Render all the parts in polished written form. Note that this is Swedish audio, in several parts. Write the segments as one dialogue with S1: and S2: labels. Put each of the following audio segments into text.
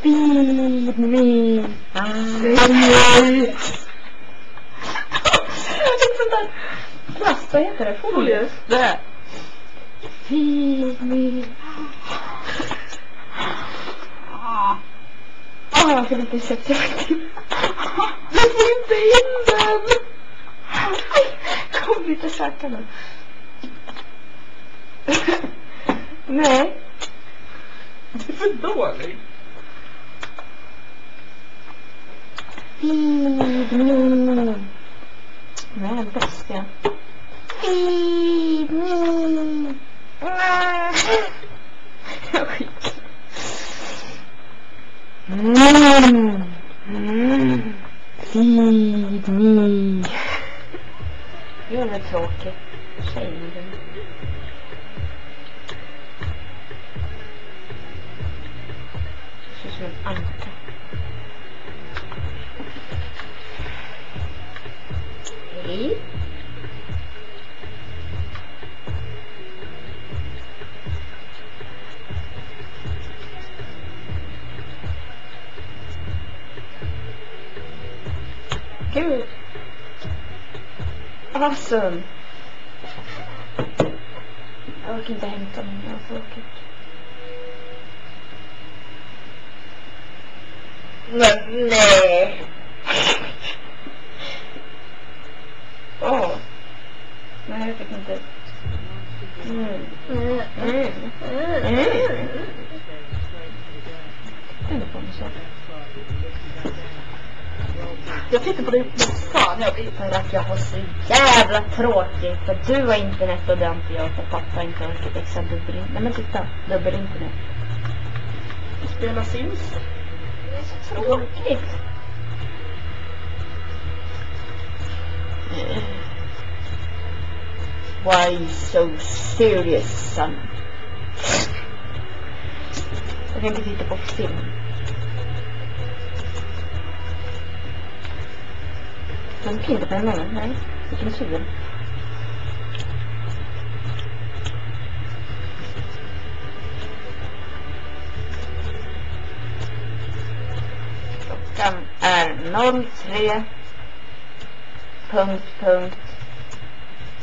S1: Feed me. Ett sånt där plast, vad heter det? Folie.
S2: Det.
S1: Feed me. Jag får lite sätta till. Jag får inte in den. Kom lite sakta nu. Nej.
S2: Det är för dåligt.
S1: Feed me. Nej, det bästa jag. Feed me. Jag skiter. Feed me. Det är väl tråkigt. Säg det. Det ser som en anka. Hej. Gud. Awesome. Jag orkar inte hämta den. Jag får åka. Nej. Åh. Nej, jag fick inte.
S2: Jag tittar på det. Fan, jag blir
S1: för att jag har så jävla tråkigt. För du har internet och det har inte jag. För pappa inte orkar växa dubbelinternet. Nej men titta, dubbelinternet.
S2: Spela Sims.
S1: Det är så tråkigt. Why so serious, son? Jag tänkte titta på film. Man kan inte på en annan, nej. Vilken tur. Klockan är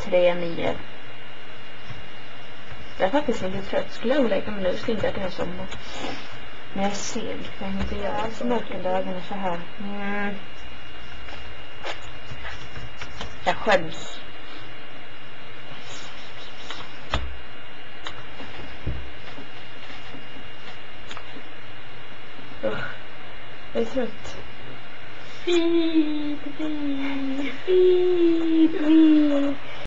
S1: 03.39. Jag är faktiskt lite trött. Skulle jag lägga mig nu skulle inte jag kunna somna. Men jag är seg. Jag kan inte göra så mörkt under ögonen så här. Jag skäms. Jag är trött. Feed me.